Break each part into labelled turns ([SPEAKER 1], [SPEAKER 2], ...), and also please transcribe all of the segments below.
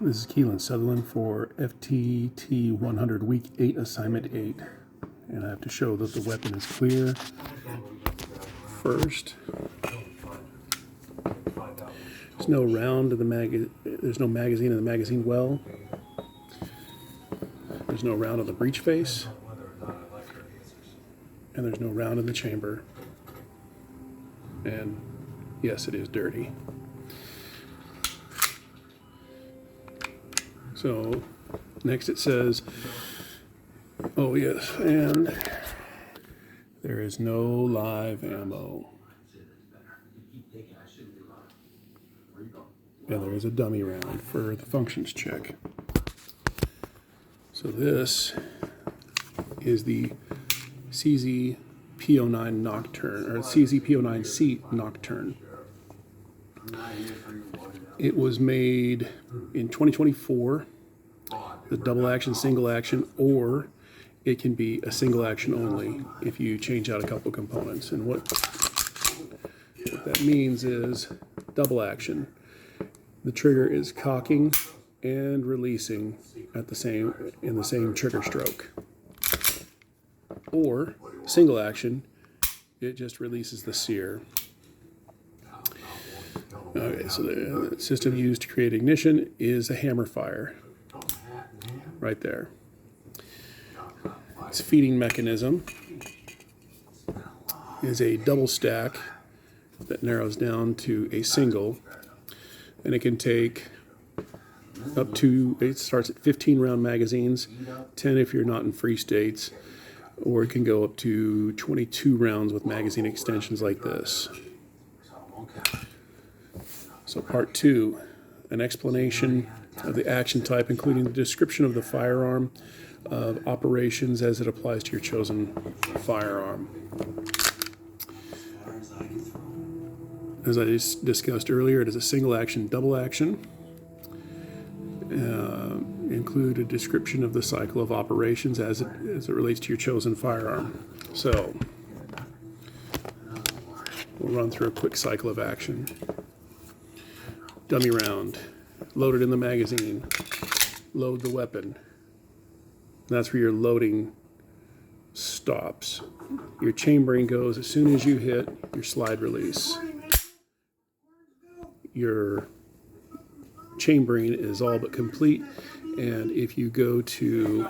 [SPEAKER 1] This is Southerland for FTT100 Week 8 Assignment 8. And I have to show that the weapon is clear first. There's no round in the there's no magazine in the magazine well. There's no round on the breech face. And there's no round in the chamber. And yes, it is dirty. So next it says, oh yes, and there is no live ammo. And there is a dummy round for the functions check. So this is the CZ-P09 Nocturne, or CZ-P09C Nocturne. It was made in 2024, the double action, single action, or it can be a single action only if you change out a couple components. And what that means is double action. The trigger is cocking and releasing at in the same trigger stroke. Or single action, it just releases the sear. Okay, so the system used to create ignition is a hammer fire, right there. Its feeding mechanism is a double stack that narrows down to a single, and it can take up to, it starts at 15 round magazines, 10 if you're not in free states, or it can go up to 22 rounds with magazine extensions like this. So part 2, an explanation of the action type, including the description of the firearm, of operations as it applies to your chosen firearm. As I just discussed earlier, it is a single action, double action. Include a description of the cycle of operations as it relates to your chosen firearm. So we'll run through a quick cycle of action. Dummy round, loaded in the magazine, load the weapon. That's where your loading stops. Your chambering goes as soon as you hit your slide release. Your chambering is all but complete, and if you go to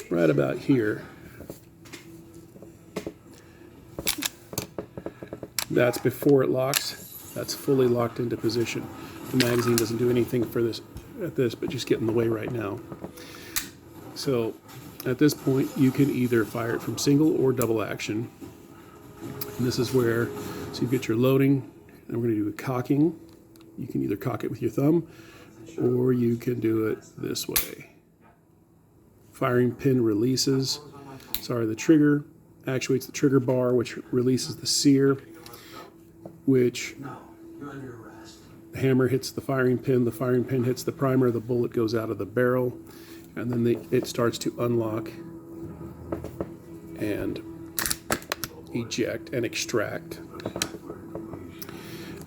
[SPEAKER 1] right about here, that's before it locks. That's fully locked into position. The magazine doesn't do anything for this but just get in the way right now. So at this point, you can either fire it from single or double action. And this is where, so you get your loading, and we're going to do a cocking. You can either cock it with your thumb, or you can do it this way. Firing pin releases, the trigger actuates the trigger bar, which releases the sear, which the hammer hits the firing pin hits the primer, the bullet goes out of the barrel, and then it starts to unlock and eject and extract.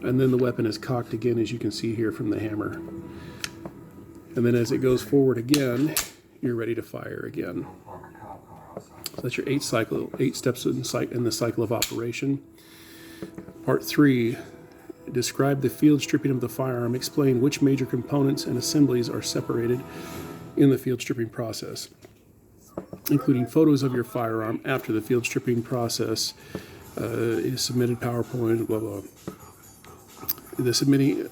[SPEAKER 1] And then the weapon is cocked again, as you can see here from the hammer. And then as it goes forward again, you're ready to fire again. So that's your 8 steps in the cycle of operation. Part 3, describe the field stripping of the firearm. Explain which major components and assemblies are separated in the field stripping process, including photos of your firearm after the field stripping process is submitted, PowerPoint, blah, blah. The submitting,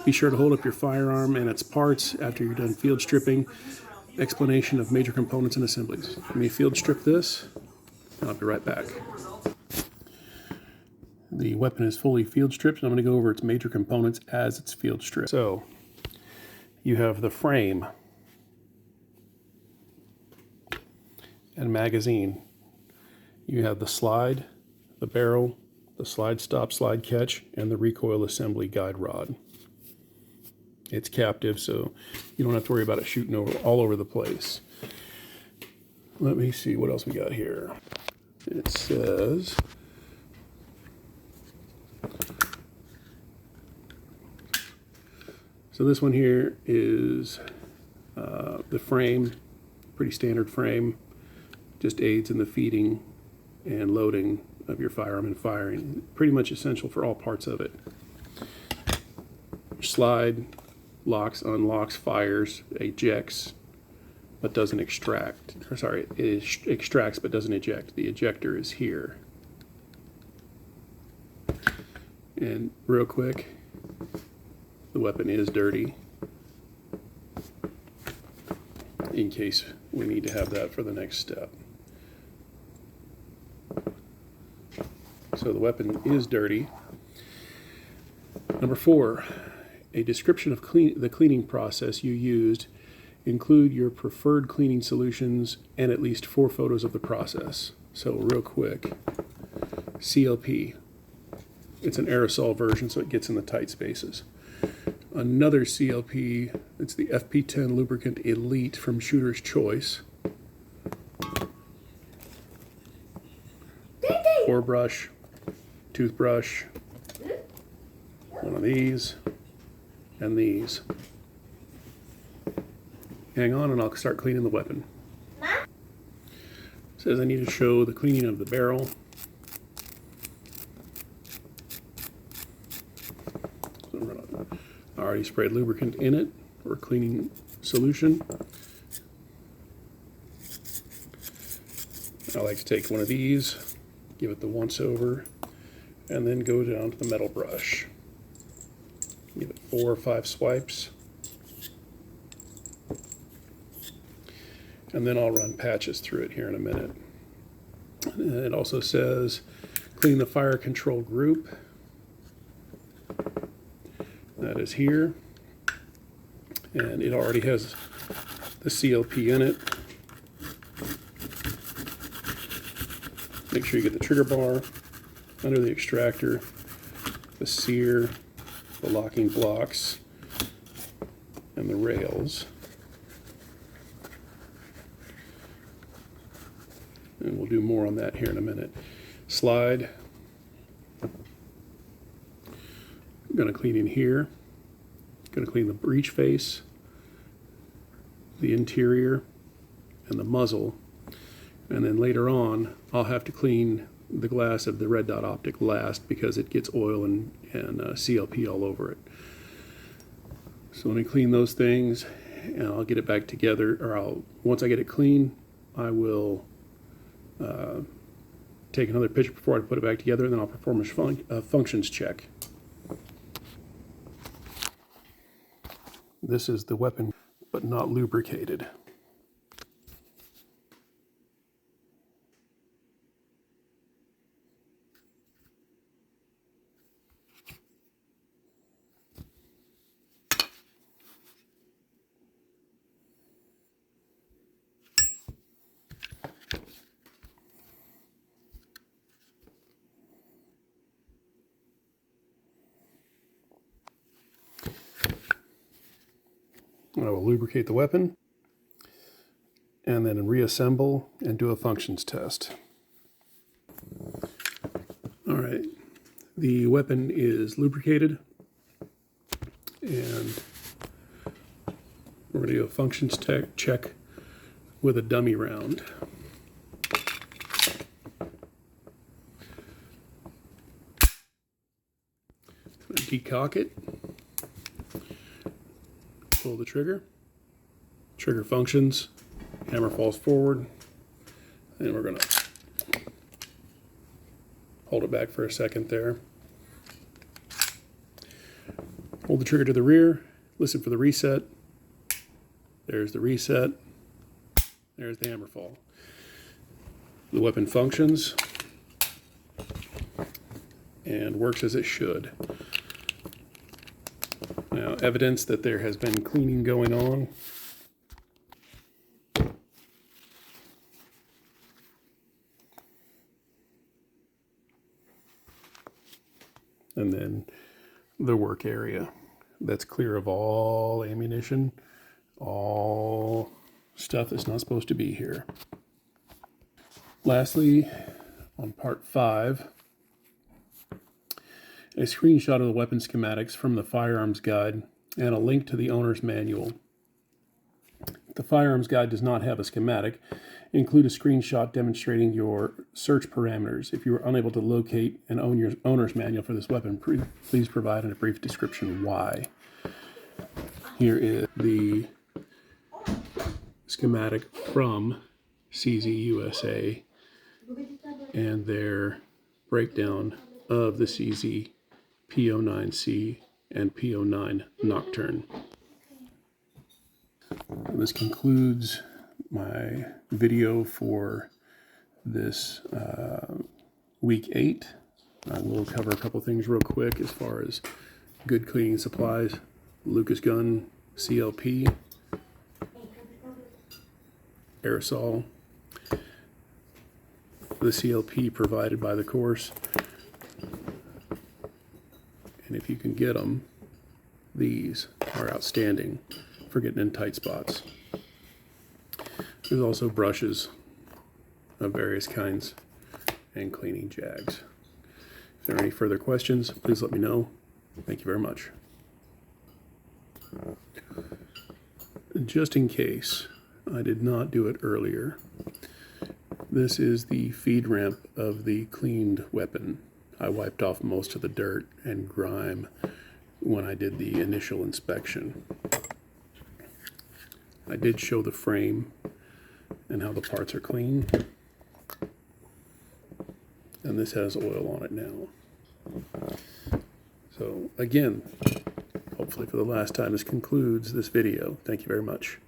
[SPEAKER 1] be sure to hold up your firearm and its parts after you're done field stripping. Explanation of major components and assemblies. Let me field strip this, and I'll be right back. The weapon is fully field stripped, and I'm going to go over its major components as it's field stripped. So you have the frame and magazine. You have the slide, the barrel, the slide stop, slide catch, and the recoil assembly guide rod. It's captive, so you don't have to worry about it shooting all over the place. Let me see what else we got here. It says So this one here is the frame, pretty standard frame, just aids in the feeding and loading of your firearm and firing. Pretty much essential for all parts of it. Slide, locks, unlocks, fires, ejects, but doesn't extract. Or sorry, it extracts but doesn't eject. The ejector is here. And real quick, the weapon is dirty, in case we need to have that for the next step. So the weapon is dirty. Number 4, a description of the cleaning process you used. Include your preferred cleaning solutions and at least 4 photos of the process. So real quick, CLP. It's an aerosol version, so it gets in the tight spaces. Another CLP, it's the FP10 Lubricant Elite from Shooter's Choice. Core brush, toothbrush, one of these, and these. Hang on and I'll start cleaning the weapon. It says I need to show the cleaning of the barrel. I already sprayed lubricant in it, or cleaning solution. I like to take one of these, give it the once over, and then go down to the metal brush. Give it 4 or 5 swipes. And then I'll run patches through it here in a minute. And it also says clean the fire control group. That is here. And it already has the CLP in it. Make sure you get the trigger bar, under the extractor, the sear, the locking blocks, and the rails. And we'll do more on that here in a minute. Slide. I'm going to clean in here. Going to clean the breech face, the interior, and the muzzle. And then later on, I'll have to clean the glass of the red dot optic last because it gets oil and CLP all over it. So let me clean those things, and I'll get it back together. Or once I get it clean, I will take another picture before I put it back together, and then I'll perform a functions check. This is the weapon, but not lubricated. I will lubricate the weapon and then reassemble and do a functions test. All right, the weapon is lubricated and we're going to do a functions check with a dummy round. Decock it. Pull the trigger. Trigger functions. Hammer falls forward. And we're going to hold it back for a second there. Hold the trigger to the rear. Listen for the reset. There's the reset. There's the hammer fall. The weapon functions and works as it should. Now, evidence that there has been cleaning going on. And then the work area. That's clear of all ammunition, all stuff that's not supposed to be here. Lastly, on part 5, a screenshot of the weapon schematics from the firearms guide and a link to the owner's manual. The firearms guide does not have a schematic. Include a screenshot demonstrating your search parameters. If you are unable to locate and own your owner's manual for this weapon, please provide in a brief description why. Here is the schematic from CZ USA and their breakdown of the CZ P09C and P09 Nocturne. This concludes my video for this week 8. I will cover a couple things real quick as far as good cleaning supplies, Lucas gun, CLP, aerosol, the CLP provided by the course, and if you can get them, these are outstanding for getting in tight spots. There's also brushes of various kinds and cleaning jags. If there are any further questions, please let me know. Thank you very much. Just in case I did not do it earlier, this is the feed ramp of the cleaned weapon. I wiped off most of the dirt and grime when I did the initial inspection. I did show the frame and how the parts are clean. And this has oil on it now. So again, hopefully for the last time, this concludes this video. Thank you very much.